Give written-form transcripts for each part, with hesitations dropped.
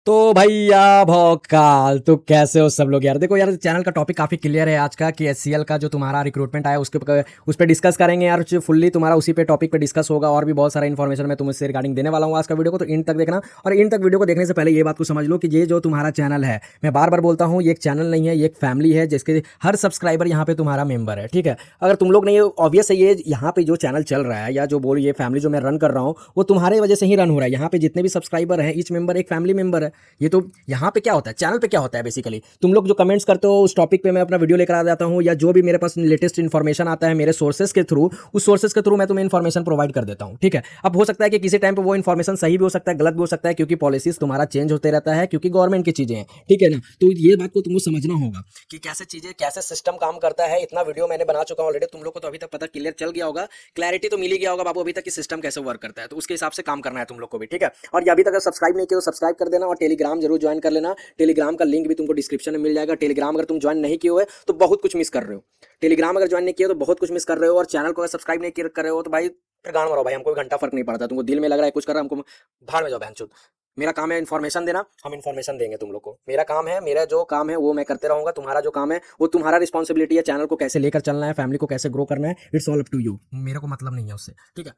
तो भैया भौकाल तो कैसे हो सब लोग यार। देखो यार, चैनल का टॉपिक काफ़ी क्लियर है आज का कि एचसीएल का जो तुम्हारा रिक्रूटमेंट आया उस पर डिस्कस करेंगे यार। फुल्ली तुम्हारा उसी पे टॉपिक पे डिस्कस होगा और भी बहुत सारा इन्फॉर्मेशन मैं तुम्हें रिगार्डिंग देने वाला हूँ आज का वीडियो को। तो इन तक देखना, और इन तक वीडियो को देखने से पहले ये बात को समझ लो कि ये जो तुम्हारा चैनल है, मैं बार बार बोलता हूँ, ये एक चैनल नहीं है, ये एक फैमिली है जिसके हर सब्सक्राइबर यहाँ पे तुम्हारा मेंबर है। ठीक है, अगर तुम लोग नहीं, ऑब्वियस है, ये यहाँ पे जो चैनल चल रहा है या जो बोल ये फैमिली जो मैं रन कर रहा हूँ वो तुम्हारे वजह से ही रन हो रहा है। यहाँ पे जितने भी सब्सक्राइबर हैं, ईच मेंबर एक फैमिली मेंबर है। ये तो यहाँ पे क्या होता है, चैनल पे क्या होता है, बेसिकली तुम लोग जो कमेंट्स करते हो उस टॉपिक पे मैं अपना वीडियो लेकर आ जाता हूँ, या जो भी मेरे पास लेटेस्ट इन्फॉर्मेशन आता है मेरे सोर्सेज के थ्रू, उस सोर्सेज के थ्रू मैं तुम्हें इन्फॉर्मेशन प्रोवाइड कर देता हूँ। ठीक है, अब हो सकता है कि किसी टाइम पे वो इन्फॉर्मेशन सही भी हो सकता है, गलत भी हो सकता है, क्योंकि पॉलिसीज तुम्हारा चेंज होते रहता है, क्योंकि गवर्नमेंट की चीजें हैं। ठीक है ना, तो ये बात को तुमको समझना होगा कि कैसे चीजें, कैसे सिस्टम काम करता है। इतना वीडियो मैंने बना चुका हूँ ऑलरेडी, तुम लोग को तो अभी तक पता क्लियर चल गया होगा, क्लैरिटी तो मिल ही गया होगा बाबू अभी तक कि सिस्टम कैसे वर्क करता है। तो उसके हिसाब से काम करना है तुम लोग को भी। ठीक है, और ये अभी तक अगर सब्सक्राइब नहीं किया तो सब्सक्राइब कर देना, और टेलीग्राम जरूर ज्वाइन कर लेना। टेलीग्राम का लिंक भी तुमको डिस्क्रिप्शन में मिल जाएगा। टेलीग्राम अगर तुम ज्वाइन नहीं किए हुए तो बहुत कुछ मिस कर रहे हो। टेलीग्राम अगर ज्वाइन नहीं किया तो बहुत कुछ मिस कर रहे हो, और चैनल को अगर सब्सक्राइब नहीं कर रहे हो तो भाई फिर गांड मारो भाई, हमको घंटा फर्क नहीं पड़ता। तुमको दिल में लग रहा है कुछ कर रहा है, हमको भाड़ में जाओ बहनचोद। मेरा काम है इन्फॉर्मेशन देना, हम इन्फॉर्मेशन देंगे तुम लोग को। मेरा काम है, मेरा जो काम है वो मैं करते रहूंगा। तुम्हारा जो काम है वो तुम्हारा रिस्पॉन्सिबिलिटी है। चैनल को कैसे लेकर चलना है, फैमिली को कैसे ग्रो करना है, it's all up to you. मेरे को मतलब नहीं है उससे। ठीक है,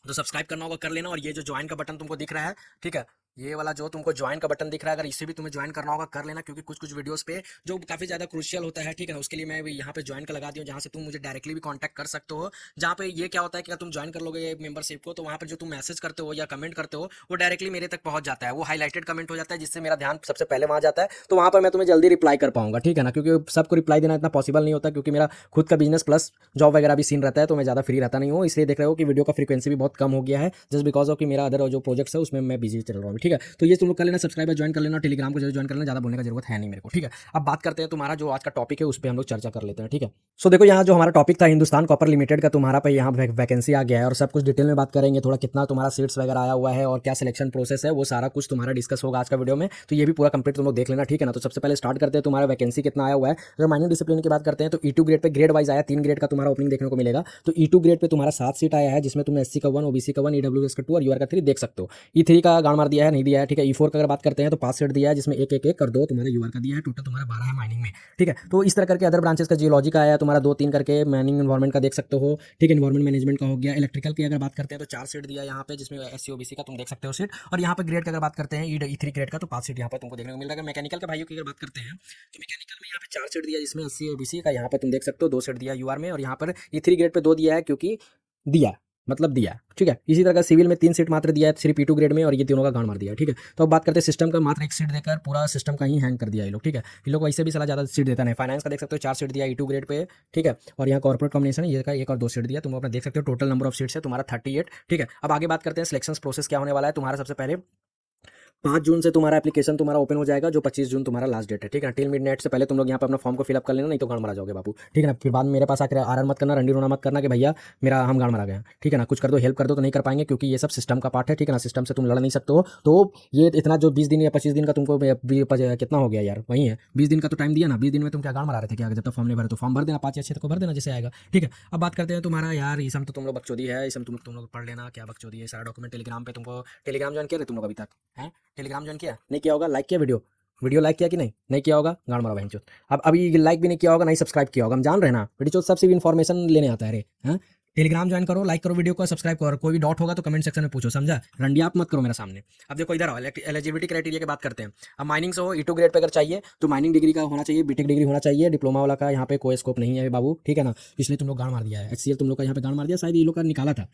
तो सब्सक्राइब करना होगा कर लेना, और ये जो ज्वाइन का बटन तुमको दिख रहा है, ठीक है, ये वाला जो तुमको ज्वाइन का बटन दिख रहा है, अगर इसे भी तुम्हें ज्वाइन करना होगा कर लेना, क्योंकि कुछ कुछ वीडियोस पे जो काफ़ी ज़्यादा क्रूशियल होता है। ठीक है, उसके लिए मैं यहाँ पे ज्वाइन का लगा दिया, जहाँ से तुम मुझे डायरेक्टली भी कांटेक्ट कर सकते हो। जहाँ पे ये क्या होता है कि अगर तुम ज्वाइन कर लोगे मेंबरशिप को, तो वहाँ पर जो तुम मैसेज करते हो या कमेंट करते हो वो डायरेक्टली मेरे तक पहुँच जाता है। वो हाईलाइटेड कमेंट हो जाता है, जिससे मेरा ध्यान सबसे पहले वहाँ जाता है, तो वहाँ पर मैं तुम्हें जल्दी रिप्लाई कर पाऊंगा। ठीक है ना, क्योंकि सबको रिप्लाई देना इतना पॉसिबल नहीं होता, क्योंकि मेरा खुद का बिजनेस प्लस जॉब वगैरह भी सीन रहता है, तो मैं ज़्यादा फ्री रहता नहीं हूँ। इसलिए देख रहे हो कि वीडियो का फ्रीक्वेंसी भी बहुत कम हो गया है, जस्ट बिकॉज ऑफ कि मेरा अदर जो प्रोजेक्ट्स है उसमें मैं बिजी चल रहा हूँ। ठीक है, तो ये तुम लोग कर लेना, सब्सक्राइबर ज्वाइन कर लेना, टेलीग्राम को ज्वाइन कर लेना, ज़्यादा बोलने का जरूरत है नहीं मेरे को। ठीक है, अब बात करते हैं तुम्हारा जो आज का टॉपिक है उस पर हम लोग चर्चा कर लेते हैं। ठीक है, सो देखो यहाँ जो हमारा टॉपिक था हिंदुस्तान कॉपर लिमिटेड का, तुम्हारा पे यहाँ वैकेंसी आ गया है, और सब कुछ डिटेल में बात करेंगे। थोड़ा कितना तुम्हारा सीट्स वगैरह आया हुआ है और क्या सिलेक्शन प्रोसेस है, वो सारा कुछ तुम्हारा डिस्कस होगा आज का वीडियो में। तो ये भी पूरा कंप्लीट तुम लोग देख लेना। ठीक है ना, तो सबसे पहले स्टार्ट करते हैं, तुम्हारा वैकेंसी कितना आया हुआ है। अगर माइनिंग डिसिप्लिन की बात करते हैं तो E2 grade pay grade wise आया, 3 ग्रेड का तुम्हारा ओपनिंग देखने को मिलेगा। तो E2 ग्रेड पे तुम्हारा 7 सीट आया है, जिसमें तुम SC का 1, OBC का 1, EWS का 2 और UR का 3 देख सकते हो। E3 का गाड़ मार दिया है, नहीं दिया है। ठीक है, E4 का अगर बात करते हैं तो 5 सेट दिया है, जिसमें एक एक एक कर दो तुम्हारा यूआर का दिया है, टोटल तुम्हारा 12 है माइनिंग में। ठीक है, तो इस तरह करके अदर ब्रांचेस का जियोलॉजी का आया तुम्हारा 2-3 करके, माइनिंग इन्वायरमेंट का देख सकते हो। ठीक है, इन्वायरमेंट मैनेजमेंट का हो गया। इलेक्ट्रिकल की अगर बात करते हैं तो 4 सीट दिया यहाँ पे, जिसमें SC OBC का तुम देख सकते हो सीट। और यहाँ पे ग्रेड की अगर बात करते हैं E3 ग्रेड का, तो 5 सीट यहाँ पर तुमको देखने को मिल रहा है। मैकेनिकल के भाइयों की अगर बात करते हैं तो मैकेनिकल में यहाँ पे 4 सीट दिया, जिसमें SC OBC का यहाँ पर तुम देख सकते हो 2 सीट दिया यूआर में, और यहाँ पर E3 ग्रेड पे 2 दिया है, क्योंकि दिया मतलब दिया। ठीक है, इसी तरह का सिविल में 3 सीट मात्र दिया है सिर्फ E2 ग्रेड में, और ये तीनों का गांड मार दिया है। ठीक है, तो अब बात करते हैं सिस्टम का, मात्र एक सीट देकर पूरा सिस्टम का ही हैंग कर दिया ये लोग। ठीक है, ये लोग वैसे भी सला ज़्यादा सीट देता नहीं। फाइनेंस का देख सकते हो 4 सीट दिया E2 ग्रेड पे। ठीक है, और यहाँ कॉर्पोरेट कॉम्बिनेशन ये का 1 और 2 सीट दिया, तुम अपना देख सकते हो। टोटल नंबर ऑफ सीट्स है तुम्हारा 38। ठीक है, अब आगे बात करते हैं सिलेक्शन प्रोसेस क्या होने वाला है तुम्हारा। सबसे पहले 5 जून से तुम्हारा एप्लीकेशन तुम्हारा ओपन हो जाएगा, जो 25 जून तुम्हारा लास्ट डेट है। ठीक है, टिल मिडनाइट से पहले तुम लोग यहाँ पे अपना फॉर्म को फिलअप कर लेना, नहीं तो गाड़ मरा जाओगे बाबू। ठीक है ना, फिर बाद में मेरे पास आकर आरन मत करना, रंडी रोना मत करना कि भैया मेरा हम गाड़ मरा गया। ठीक है ना, कुछ कर दो, हेल्प कर दो, तो नहीं कर पाएंगे, क्योंकि ये सब सिस्टम का पार्ट है। ठीक है ना, सिस्टम से तुम लड़ नहीं सकते हो। तो ये इतना जो 20 दिन या 25 दिन का तुमको कितना हो गया यार, वही है 20 दिन का तो टाइम दिया ना। 20 दिन में तुम क्या गाड़ मरा रहे थे क्या, जब तक फॉर्म नहीं भरे तो फॉर्म भर देना, 5 या 6 को भर देना जैसे आएगा। ठीक है, अब बात करते हैं तुम्हारा यार इसम, तो तुम लोग बकचोदी है इसम, तुम लोग पढ़ लेना क्या बकचोदी है। सारा डॉक्यूमेंट टेलीग्राम पे तुमको, टेलीग्राम ज्वाइन किया तुम लोग अभी तक है, टेलीग्राम ज्वाइन किया नहीं किया होगा, लाइक किया वीडियो, वीडियो लाइक किया कि नहीं, नहीं किया होगा, गाड़ मारा बहन चोद। अब अभी लाइक भी नहीं किया होगा, नहीं सब्सक्राइब किया होगा, हम जान रहे हैं ना, वीडियो चोद सबसे भी इन्फॉर्मेशन लेने आता है रे। हाँ, टेलीग्राम ज्वाइन करो, लाइक करो वीडियो को, सब्सक्राइब करो, कोई भी डाउट होगा तो कमेंट सेक्शन में पूछो, समझा। रंडिया आप मत करो मेरे सामने। अब देखो इधर आओ, एलिजिबिलिटी क्राइटेरिया की बात करते हैं। अब माइनिंग से हो E2 ग्रेड पे अगर चाहिए तो माइनिंग डिग्री का होना चाहिए, बीटेक डिग्री होना चाहिए, डिप्लोमा वाला का यहाँ पे कोई स्कोप नहीं है बाबू। ठीक है ना, इसलिए तुम लोग गाड़ मार दिया है। HCL तुम लोग का यहाँ पे गाड़ मार दिया, शायद ये लोग का निकाला था,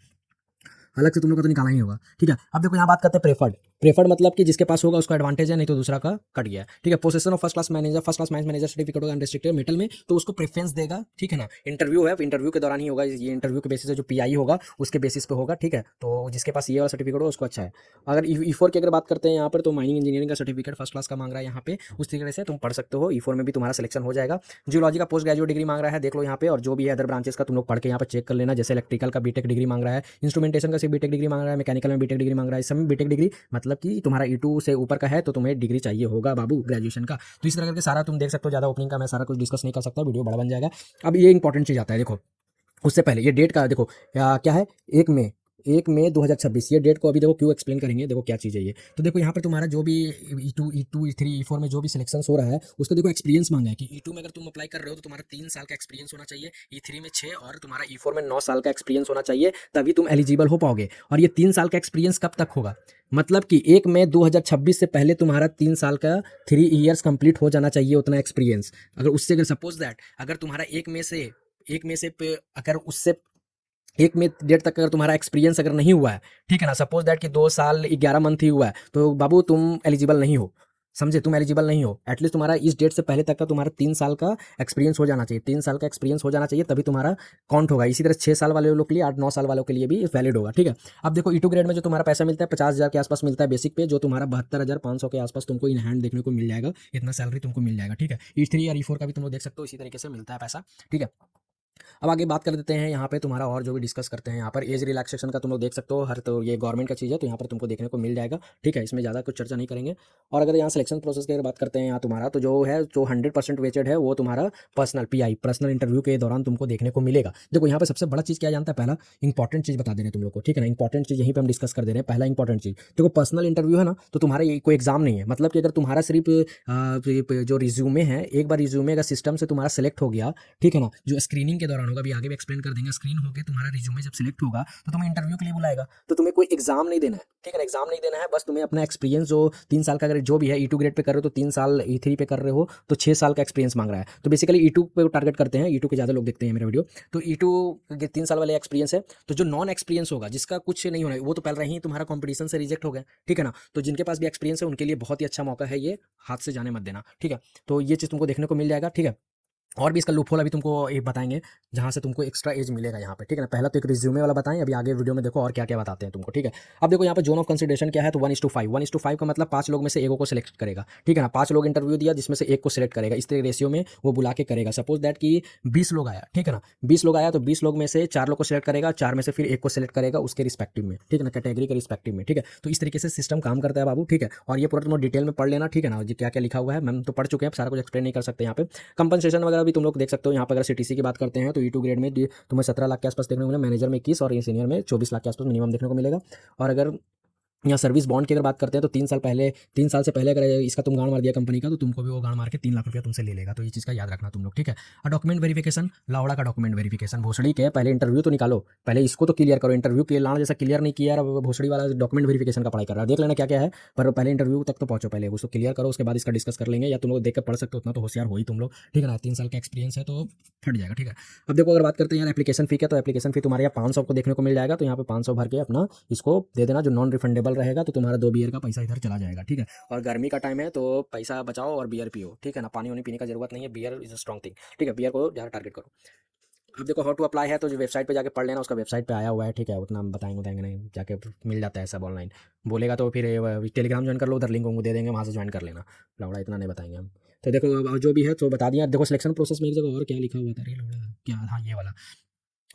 अलग से तुम लोग को तो निकाला ही होगा। ठीक है, अब देखो यहाँ बात करते हैं प्रेफर्ड। प्रेफर्ड मतलब कि जिसके पास होगा उसका एडवांटेज है, नहीं तो दूसरा का कट गया। ठीक है, position of first class manager, first class mines manager certificate होगा अनरिस्ट्रिक्टेड मेटल में, तो उसको प्रेफरेंस देगा। ठीक है ना, इंटरव्यू है, इंटरव्यू के दौरान ही होगा ये, इंटरव्यू के बेसिस से जो PI होगा उसके बेसिस पे होगा। ठीक है, तो जिसके पास ये वाला सर्टिफिकेट हो उसको अच्छा है। अगर E4 की अगर बात करते हैं यहाँ पर, तो माइनिंग इंजीनियरिंग का सर्टिफिकेट फर्स्ट क्लास का मांग रहा है यहाँ पे, उस तरीके से तुम पढ़ सकते हो। E4 में भी तुम्हारा सिलेक्शन हो जाएगा। जियोलॉजी का पोस्ट ग्रेजुएट डिग्री मांग रहा है, देख लो यहाँ पे, और जो भी है अदर ब्रांचेस का तुम लोग पढ़ के यहाँ पर चेक कर लेना। जैसे इलेक्ट्रिकल का बीटेक डिग्री मांग रहा है, इंस्ट्रूमेंटेशन का सिर्फ बीटेक डिग्री मांग रहा है, मैकेनिकल में बीटेक डिग्री मांग रहा है। इस समय बीटेक डिग्री मतलब कि तुम्हारा E2 से ऊपर का है तो तुम्हें डिग्री चाहिए होगा बाबू ग्रेजुएशन का। तो इस तरह करके सारा तुम देख सकते हो। ज़्यादा ओपनिंग का मैं सारा कुछ डिस्कस नहीं कर सकता, वीडियो बड़ा बन जाएगा। अब ये इंपॉर्टेंट चीज़ आता है, देखो उससे पहले ये डेट का देखो क्या है, 1 मई 1 मई 2026, ये डेट को अभी देखो क्यों एक्सप्लेन करेंगे, देखो क्या चीज़ है ये। तो देखो यहाँ पर तुम्हारा जो भी E2 E3 E4 में जो भी सिलेक्शन हो रहा है उसका देखो एक्सपीरियंस मांगा है कि E2 में अगर तुम अप्लाई कर रहे हो तो तुम्हारा 3 साल का एक्सपीरियंस होना चाहिए, E3 में 6 और तुम्हारा E4 में 9 साल का एक्सपीरियंस होना चाहिए, तभी तुम एलिजिबल हो पाओगे। और ये 3 साल का एक्सपीरियंस कब तक होगा, मतलब कि 1 मई 2026 से पहले तुम्हारा 3 साल का 3 ईयर्स कंप्लीट हो जाना चाहिए उतना एक्सपीरियंस। अगर उससे अगर सपोज दैट अगर तुम्हारा 1 मई से अगर उससे 1 मई डेट तक अगर तुम्हारा एक्सपीरियंस अगर नहीं हुआ है, ठीक है ना, सपोज दैट कि 2 साल 11 मंथ ही हुआ है, तो बाबू तुम एलिजिबल नहीं हो, समझे, तुम एलिजिबल नहीं हो। एटलीस्ट तुम्हारा इस डेट से पहले तक का तुम्हारा 3 साल का एक्सपीरियंस हो जाना चाहिए, 3 साल का एक्सपीरियंस हो जाना चाहिए, तभी तुम्हारा काउंट होगा। इसी तरह 6 साल वाले लोग के लिए 8-9 साल वालों के लिए भी वैलिड होगा, ठीक है। अब देखो E2 ग्रेड में जो तुम्हारा पैसा मिलता है 50,000 के आसपास मिलता है बेसिक पे, जो तुम्हारा 72,500 के आसपास तुमको इन हैंड देखने को मिल जाएगा, इतना सैलरी तुमको मिल जाएगा, ठीक है। E3 या E4 का भी तुम लोग देख सकते हो, इसी तरीके से मिलता है पैसा, ठीक है। अब आगे बात कर देते हैं यहाँ पे तुम्हारा और जो भी डिस्कस करते हैं यहाँ पर एज रिलैक्सेशन का तुम लोग देख सकते हो, हर तो ये गवर्नमेंट का चीज़ है तो यहाँ पर तुमको देखने को मिल जाएगा, ठीक है, इसमें ज़्यादा कुछ चर्चा नहीं करेंगे। और अगर यहाँ सिलेक्शन प्रोसेस की अगर बात करते हैं यहाँ तुम्हारा तो जो है जो 100% वेटेड है वो तुम्हारा पर्सनल इंटरव्यू के दौरान तुमको देखने को मिलेगा। देखो यहाँ पर सबसे बड़ा चीज़ क्या जानता है, पहला इंपॉर्टेंट चीज़ बता दे रहे हैं तुम लोग को, ठीक है ना, इंपॉर्टेंट चीज़ यहीं पर हम डिस्कस कर दे रहे हैं। पहला इंपॉर्टेंट चीज़ देखो, पर्सनल इंटरव्यू है ना, तो तुम्हारा ये कोई एग्जाम नहीं है, मतलब कि अगर तुम्हारा सिर्फ जो रिज्यूमे है, एक बार रिज्यूमे का सिस्टम से तुम्हारा सेलेक्ट हो गया, ठीक है ना, जो स्क्रीनिंग के दौरान होगा, अभी आगे भी एक्सप्लेन कर देंगे, स्क्रीन होकर तुम्हारा रिज्यूमे जब सिलेक्ट होगा तो तुम्हें इंटरव्यू के लिए बुलाएगा, तो तुम्हें कोई एग्जाम नहीं देना है, ठीक है ना, एग्जाम नहीं देना है, बस तुम्हें अपना एक्सपीरियंस जो 3 साल का अगर जो भी है E2 ग्रेड पे कर रहे हो तो 3 साल, E3 पे कर रहे हो तो 6 साल का एक्सपीरियंस मांग रहा है। तो बेसिकली E2 पे टारगेट करते हैं, E2 के ज़्यादा लोग देखते हैं मेरा वीडियो। तो E2 के 3 साल वाले एक्सपीरियंस है, तो जो नॉन एक्सपीरियंस होगा जिसका कुछ नहीं होना है वो तो पहले ही तुम्हारा कंपटीशन से रिजेक्ट हो गया, ठीक है ना। तो जिनके पास भी एक्सपीरियंस है उनके लिए बहुत ही अच्छा मौका है ये, हाथ से जाने मत देना, ठीक है। तो ये चीज़ तुमको देखने को मिल जाएगा, ठीक है। और भी इसका लूपहोल अभी तुमको ये बताएंगे जहाँ से तुमको एक्स्ट्रा एज मिलेगा यहाँ पे, ठीक है ना। पहला तो एक रिज्यूमे वाला बताएं, अभी आगे वीडियो में देखो और क्या क्या बताते हैं तुमको, ठीक है। अब देखो यहाँ पे जोन ऑफ कंसिडरेशन क्या है, तो 1:5, 1:5 का मतलब 5 लोग में से 1 को सिलेक्ट करेगा, ठीक है ना। 5 लोग इंटरव्यू दिया जिसमें से 1 को सिलेक्ट करेगा, इस तरह रेशियो में वो बुला के करेगा। सपोज दैट कि 20 लोग आया, ठीक है ना, 20 लोग आया तो 20 लोग में से 4 लोग को सिलेक्ट करेगा, 4 में से फिर 1 को सिलेक्ट करेगा उसके रिस्पेक्टिव में, ठीक है ना, कैटेगरी के रिस्पेक्टिव में, ठीक है। तो इस तरीके से सिस्टम काम करता है बाबू, ठीक है। और ये पूरा तुम डिटेल में पढ़ लेना, ठीक है ना, क्या क्या लिखा हुआ है, मैम तो पढ़ चुके हैं, सारा कुछ एक्सप्लेन नहीं कर सकते यहाँ पे। कंपनसेशन वगैरह भी तुम लोग देख सकते हो यहाँ पर। अगर सीटीसी की बात करते हैं तो E2 ग्रेड में तुम्हें 17 लाख के आसपास देखने को मिलेगा, मैनेजर में 21 और ये सीनियर में 24 लाख के आसपास मिनिमम देखने को मिलेगा। और अगर यहाँ सर्विस बॉन्ड की अगर बात करते हैं तो 3 साल से पहले अगर इसका तुम गांड मार दिया कंपनी का तो तुमको भी वो गांड मार के 3 लाख रुपया तुमसे ले लेगा। तो ये चीज़ का याद रखना तुम लोग, ठीक है। और डॉक्यूमेंट वेरिफिकेशन, लावड़ा का डॉक्यूमेंट वेरिफिकेशन, भोसड़ी के पहले इंटरव्यू तो निकालो, पहले इसको तो क्लियर करो। इंटरव्यू के लाड़ जैसा क्लियर नहीं किया यार, भोसड़ी वाला डॉक्यूमेंट वेरिफिकेशन का पढ़ाई कर रहा है, देख लेना क्या क्या है, पर पहले इंटरव्यू तक तो पहुंचो, पहले उसको क्लियर करो, उसके बाद इसका डिस्कस कर लेंगे। या तुम लोग देख कर पढ़ सकते हो, उतना तो होशियार हो ही तुम लोग, ठीक है ना। 3 साल का एक्सपीरियंस है तो फट जाएगा, ठीक है। अब देखो अगर बात करते हैं यार एप्लीकेशन फी का, तो एप्लीकेशन फी तुम्हारे यहाँ 500 को देखने को मिल जाएगा, तो यहाँ पे 500 भर के अपना इसको दे देना, जो नॉन रिफंडेबल रहेगा, तो तुम्हारा 2 बियर का पैसा इधर चला जाएगा, ठीक है। और गर्मी का टाइम है तो पैसा बचाओ और बियर पियो, ठीक है ना, पानी वानी पीने का जरूरत नहीं है, beer is a strong thing, ठीक है, बियर को ज़्यादा टारगेट करो। अब देखो हाउ टू अप्लाई है तो जो वेबसाइट पे जाके पढ़ लेना, उसका वेबसाइट पे आया हुआ है, ठीक है, उतना हम बताएंगे नहीं, जाके मिल जाता है सब ऑनलाइन, बोलेगा तो फिर टेलीग्राम ज्वाइन कर लो, उधर लिंक उनको दे देंगे, वहाँ से ज्वाइन कर लेना, लौड़ा इतना नहीं बताएंगे हम। तो देखो अब जो भी है तो बता दिया। देखो सिलेक्शन प्रोसेस में एक जगह और क्या लिखा हुआ था, अरे लौड़ा क्या, हाँ ये वाला।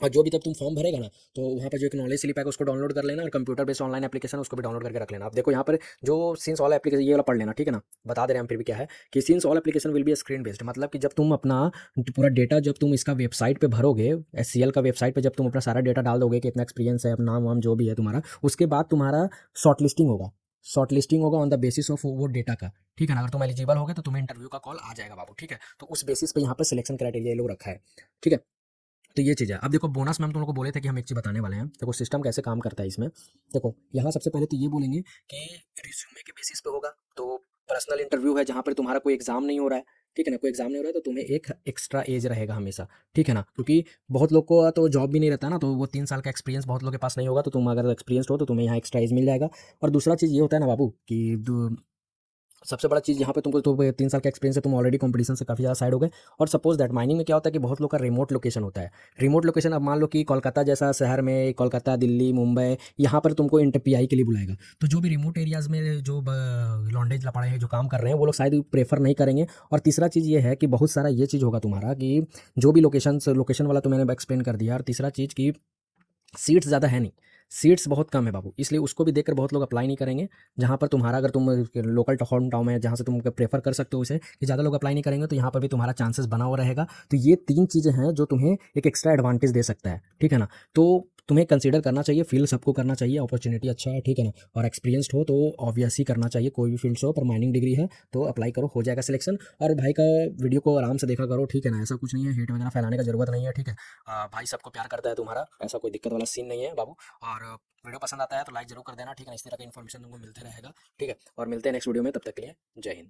और जो भी तब तुम फॉर्म भरेगा ना तो वहाँ पर जो एक नॉलेज स्लिप है उसको डाउनलोड कर लेना, और कंप्यूटर बेस्ड ऑनलाइन एप्लीकेशन उसको भी डाउनलोड करके रख लेना। अब देखो यहाँ पर जो सिंस ऑल एप्लीकेशन ये वाला पढ़ लेना, ठीक है ना, बता दे रहे हैं हम फिर भी क्या है कि since all application will be screen based, मतलब कि जब तुम अपना पूरा डेटा जब तुम इसका वेबसाइट पे भरोगे, SCL का वेबसाइट पे जब तुम अपना सारा डेटा डाल दोगे कि इतना एक्सपीरियंस है, अपना नाम वाम जो भी है तुम्हारा, उसके बाद तुम्हारा शॉर्ट लिस्टिंग होगा, शॉर्ट लिस्टिंग होगा ऑन द बेसिस ऑफ वो डेटा का, ठीक है ना। अगर तुम एलिजिबल होगे तो तुम्हें इंटरव्यू का कॉल आ जाएगा बाबू, ठीक है। तो उस बेसिस पे यहाँ पर सिलेक्शन क्राइटेरिया ये लोग रखा है, ठीक है। तो ये चीज़ है। अब देखो बोनस में हम तुम लोग को बोले थे कि हम एक चीज़ बताने वाले हैं, देखो सिस्टम कैसे काम करता है इसमें। देखो यहाँ सबसे पहले तो ये बोलेंगे कि रिज्यूमे के बेसिस पे होगा, तो पर्सनल इंटरव्यू है जहाँ पर तुम्हारा कोई एग्जाम नहीं हो रहा है, ठीक है ना, कोई एग्जाम नहीं हो रहा है तो तुम्हें एक एक्स्ट्रा एज रहेगा हमेशा, ठीक है ना, क्योंकि बहुत लोग को तो जॉब भी नहीं रहता ना, तो वो 3 साल का एक्सपीरियंस बहुत लोग के पास नहीं होगा, तो तुम अगर एक्सपीरियंस हो तो तुम्हें यहाँ एक्स्ट्रा एज मिल जाएगा। और दूसरा चीज़ ये होता है ना बाबू कि सबसे बड़ा चीज़ यहाँ पे तुमको तो 3 साल का एक्सपीरियंस है, तुम ऑलरेडी कंपटीशन से काफ़ी ज़्यादा साइड हो गए। और सपोज दैट माइनिंग में क्या होता है कि बहुत लोग का रिमोट लोकेशन होता है, रिमोट लोकेशन। अब मान लो कि कोलकाता जैसा शहर में, कोलकाता, दिल्ली, मुंबई, यहाँ पर तुमको इंटर PI के लिए बुलाएगा, तो जो भी रिमोट एरियाज़ में जो लॉन्डेज लपाड़े हैं जो काम कर रहे हैं वो लोग शायद प्रेफर नहीं करेंगे। और तीसरा चीज़ ये है कि बहुत सारा ये चीज़ होगा तुम्हारा कि जो भी लोकेशन वाला तो मैंने एक्सप्लेन कर दिया। और तीसरा चीज़ की सीट्स ज़्यादा है नहीं, सीट्स बहुत कम है बाबू, इसलिए उसको भी देखकर बहुत लोग अप्लाई नहीं करेंगे। जहाँ पर तुम्हारा अगर तुम लोकल होम टाउन है जहाँ से तुम प्रेफर कर सकते हो उसे, कि ज़्यादा लोग अप्लाई नहीं करेंगे, तो यहाँ पर भी तुम्हारा चांसेस बना हुआ रहेगा। तो ये 3 चीज़ें हैं जो तुम्हें एक एक्स्ट्रा एडवांटेज दे सकता है, ठीक है ना। तो तुम्हें कंसीडर करना चाहिए, फील्ड सबको करना चाहिए, अपॉर्चुनिटी अच्छा है, ठीक है ना, और एक्सपीरियंस्ड हो तो ऑब्वियस ही करना चाहिए, कोई भी फील्ड से हो, पर माइनिंग डिग्री है तो अप्लाई करो, हो जाएगा सिलेक्शन। और भाई का वीडियो को आराम से देखा करो, ठीक है ना, ऐसा कुछ नहीं है, हेट वगैरह फैलाने का जरूरत नहीं है, ठीक है। भाई सबको प्यार करता है तुम्हारा, ऐसा कोई दिक्कत वाला सीन नहीं है बाबू। और वीडियो पसंद आता है तो लाइक जरूर कर देना, ठीक है ना, इस तरह का इन्फॉर्मेशन तुमको मिलते रहेगा, ठीक है। और मिलते हैं नेक्स्ट वीडियो में, तब तक के लिए जय हिंद।